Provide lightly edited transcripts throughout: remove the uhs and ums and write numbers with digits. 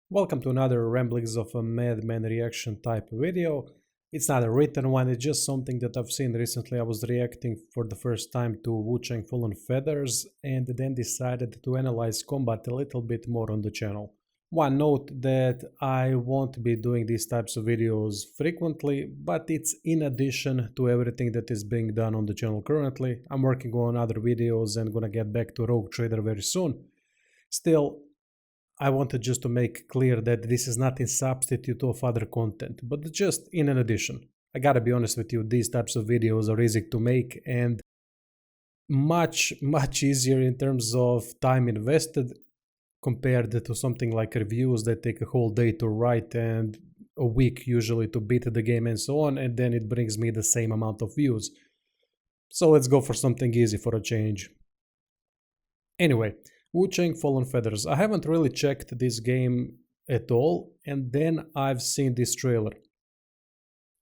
Welcome to another Ramblings of a Madman reaction type video. It's not a written one, it's just something that I've seen recently. I was reacting for the first time to Wuchang Fallen Feathers and then decided to analyze combat a little bit more on the channel. One note that I won't be doing these types of videos frequently, but it's in addition to everything that is being done on the channel currently. I'm working on other videos and gonna get back to Rogue Trader very soon. Still, I wanted just to make clear that this is not in substitute of other content, but just in an addition. I gotta be honest with you, these types of videos are easy to make and much easier in terms of time invested compared to something like reviews that take a whole day to write and a week usually to beat the game and so on, and then it brings me the same amount of views. So let's go for something easy for a change. Anyway, Wuchang Fallen Feathers. I haven't really checked this game at all, and then I've seen this trailer.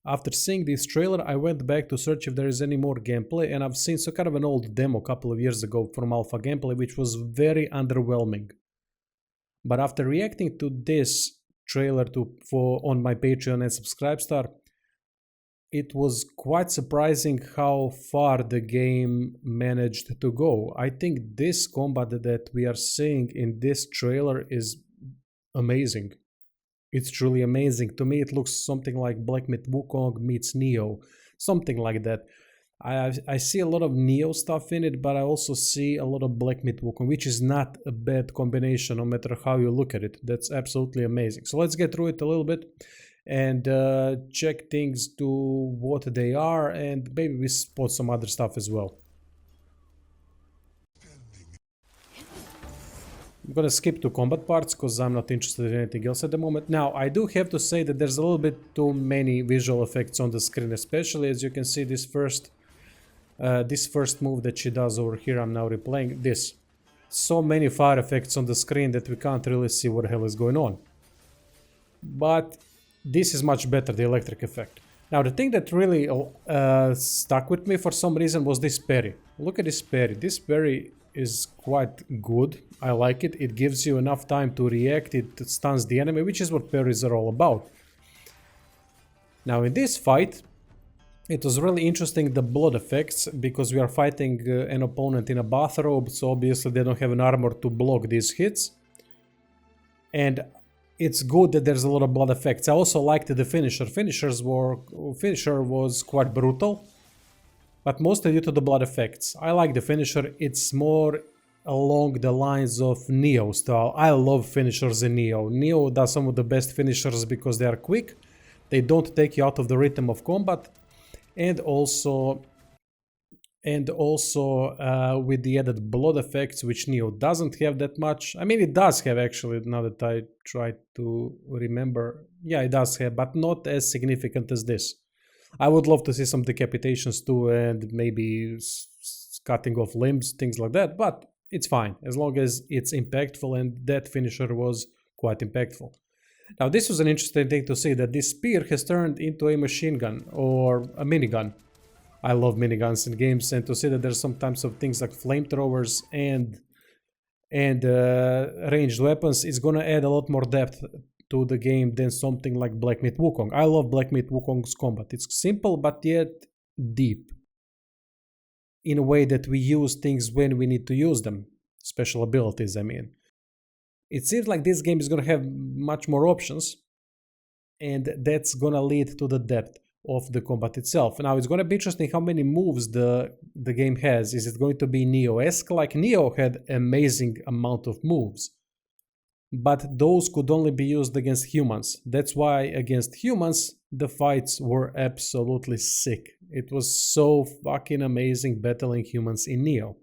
After seeing this trailer, I went back to search if there is any more gameplay, and I've seen kind of an old demo a couple of years ago from Alpha Gameplay, which was very underwhelming. But after reacting to this trailer on my Patreon and Subscribestar, it was quite surprising how far the game managed to go. I think this combat that we are seeing in this trailer is amazing. It's truly amazing. To me, it looks something like Black Myth Wukong meets Neo, something like that. I see a lot of Neo stuff in it, but I also see a lot of Black Myth Wukong, which is not a bad combination no matter how you look at it. That's absolutely amazing. So let's get through it a little bit and check things to what they are, and maybe we spot some other stuff as well. I'm gonna skip to combat parts because I'm not interested in anything else at the moment. Now, I do have to say that there's a little bit too many visual effects on the screen, especially as you can see this first move that she does over here. I'm now replaying this. So many fire effects on the screen that we can't really see what the hell is going on. But this is much better, the electric effect. Now, the thing that really stuck with me for some reason was this parry. Look at this parry. This parry is quite good. I like it. It gives you enough time to react. It stuns the enemy, which is what parries are all about. Now, in this fight, it was really interesting, the blood effects, because we are fighting an opponent in a bathrobe, so obviously they don't have an armor to block these hits. And it's good that there's a lot of blood effects. I also liked the finisher. Finisher was quite brutal, but mostly due to the blood effects. I like the finisher. It's more along the lines of Neo style. I love finishers in Neo. Neo does some of the best finishers because they are quick. They don't take you out of the rhythm of combat, and also with the added blood effects, which Neo doesn't have that much. I mean, it does have actually, now that I try to remember. Yeah, it does have, but not as significant as this. I would love to see some decapitations too, and maybe cutting off limbs, things like that, but it's fine, as long as it's impactful, and that finisher was quite impactful. Now, this was an interesting thing to see, that this spear has turned into a machine gun or a minigun. I love miniguns in games, and to see that there's sometimes of things like flamethrowers and ranged weapons is gonna add a lot more depth to the game than something like Black Myth Wukong. I love Black Myth Wukong's combat. It's simple but yet deep, in a way that we use things when we need to use them. Special abilities, I mean. It seems like this game is gonna have much more options, and that's gonna lead to the depth of the combat itself. Now, it's going to be interesting how many moves the game has. Is it going to be Neo-esque? Like Neo had amazing amount of moves, but those could only be used against humans. That's why against humans the fights were absolutely sick. It was so fucking amazing battling humans in Neo.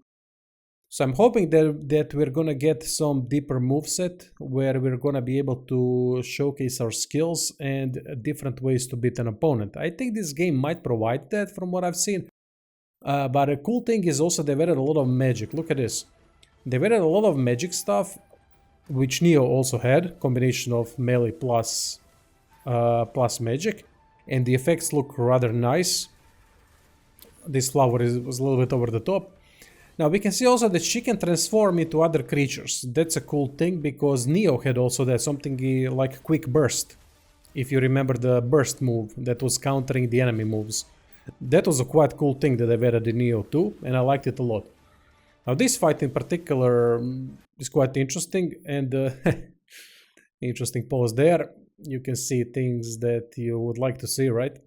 So I'm hoping that we're gonna get some deeper moveset where we're gonna be able to showcase our skills and different ways to beat an opponent. I think this game might provide that from what I've seen. But a cool thing is also they've added a lot of magic. Look at this. They've added a lot of magic stuff, which Neo also had. Combination of melee plus magic. And the effects look rather nice. This flower was a little bit over the top. Now we can see also that she can transform into other creatures. That's a cool thing because Neo had also that something like quick burst. If you remember the burst move that was countering the enemy moves. That was a quite cool thing that they've added in Neo too, and I liked it a lot. Now this fight in particular is quite interesting, and interesting pose there. You can see things that you would like to see, right?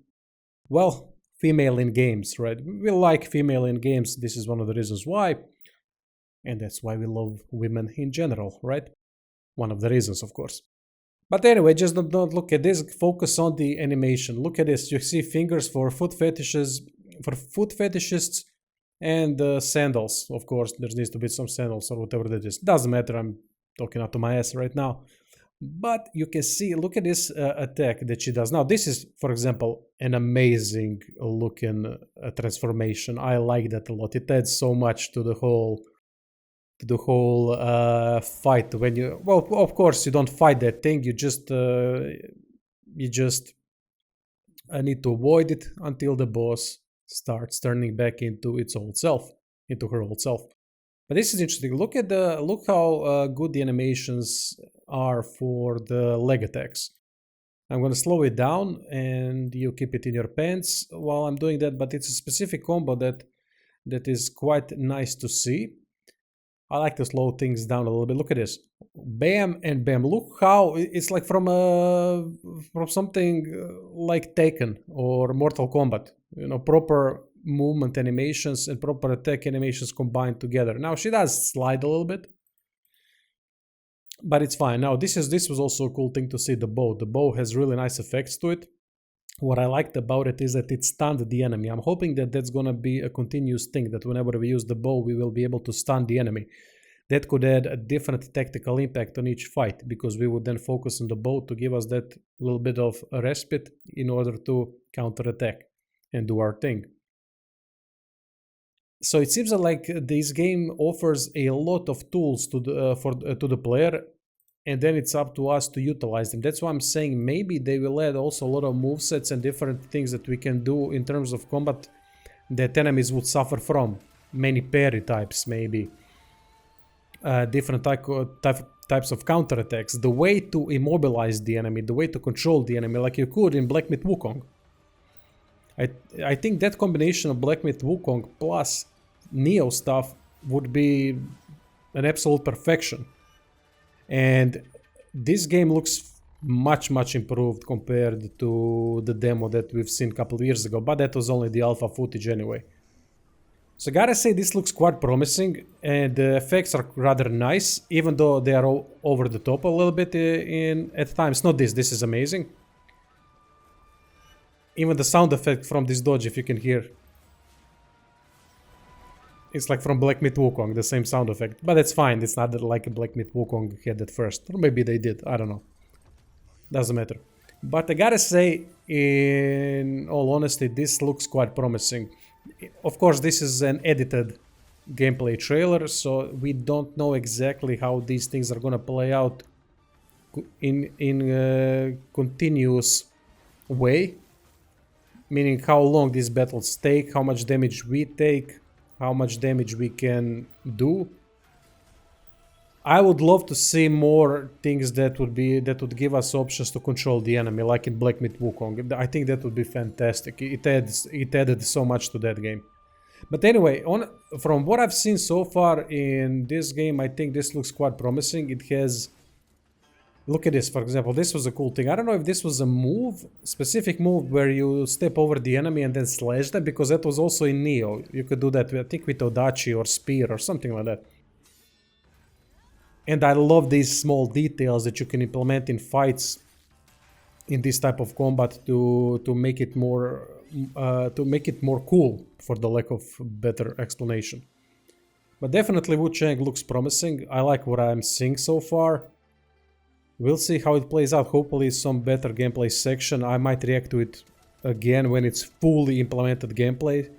Well, female in games, right? We like female in games, this is one of the reasons why. And that's why we love women in general, right? One of the reasons, of course. But anyway, just don't look at this, focus on the animation. Look at this, you see fingers for foot fetishes, for foot fetishists, and sandals, of course. There needs to be some sandals or whatever that is. Doesn't matter, I'm talking out to my ass right now. But you can see, look at this attack that she does. Now this is, for example, an amazing looking transformation. I like that a lot. It adds so much to the whole fight. When you, well, of course you don't fight that thing, you just need to avoid it until the boss starts turning back into its old self, into her old self. But this is interesting. Look how good the animations are for the leg attacks. I'm going to slow it down and you keep it in your pants while I'm doing that, but it's a specific combo that is quite nice to see. I like to slow things down a little bit. Look at this. Bam and bam. Look how it's like from something like Taken or Mortal Kombat. You know, proper movement animations and proper attack animations combined together. Now she does slide a little bit, but it's fine. Now this was also a cool thing to see, the bow. The bow has really nice effects to it. What I liked about it is that it stunned the enemy. I'm hoping that that's gonna be a continuous thing, that whenever we use the bow we will be able to stun the enemy. That could add a different tactical impact on each fight, because we would then focus on the bow to give us that little bit of a respite in order to counterattack and do our thing. So it seems like this game offers a lot of tools to the player, and then it's up to us to utilize them. That's why I'm saying maybe they will add also a lot of movesets and different things that we can do in terms of combat that enemies would suffer from. Many parry types, maybe. Different types of counterattacks. The way to immobilize the enemy, the way to control the enemy, like you could in Black Myth Wukong. I think that combination of Black Myth Wukong plus Neo stuff would be an absolute perfection. And this game looks much improved compared to the demo that we've seen a couple of years ago, but that was only the alpha footage anyway. So I gotta say, this looks quite promising, and the effects are rather nice, even though they are over the top a little bit at times. Not this is amazing. Even the sound effect from this dodge, if you can hear, it's like from Black Myth Wukong, the same sound effect. But it's fine, it's not like a Black Myth Wukong had at first. Or maybe they did, I don't know. Doesn't matter. But I gotta say, in all honesty, this looks quite promising. Of course, this is an edited gameplay trailer, so we don't know exactly how these things are gonna play out in a continuous way. Meaning how long these battles take, how much damage we take, how much damage we can do. I would love to see more things that would give us options to control the enemy, like in Black Myth Wukong. I think that would be fantastic. It added so much to that game. But anyway, from what I've seen so far in this game, I think this looks quite promising. It has... Look at this, for example, this was a cool thing. I don't know if this was a specific move where you step over the enemy and then slash them, because that was also in Neo. You could do that, I think, with Odachi or Spear or something like that. And I love these small details that you can implement in fights in this type of combat to make it more cool, for the lack of better explanation. But definitely Wuchang looks promising. I like what I'm seeing so far. We'll see how it plays out. Hopefully some better gameplay section. I might react to it again when it's fully implemented gameplay.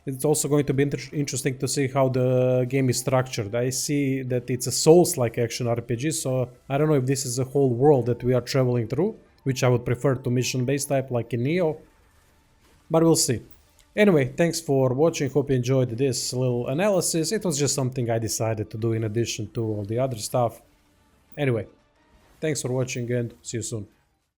It's also going to be interesting to see how the game is structured. I see that it's a Souls-like action RPG, so I don't know if this is a whole world that we are traveling through, which I would prefer to mission-based type like in Neo. But we'll see. Anyway, thanks for watching, hope you enjoyed this little analysis. It was just something I decided to do in addition to all the other stuff. Anyway, thanks for watching and see you soon.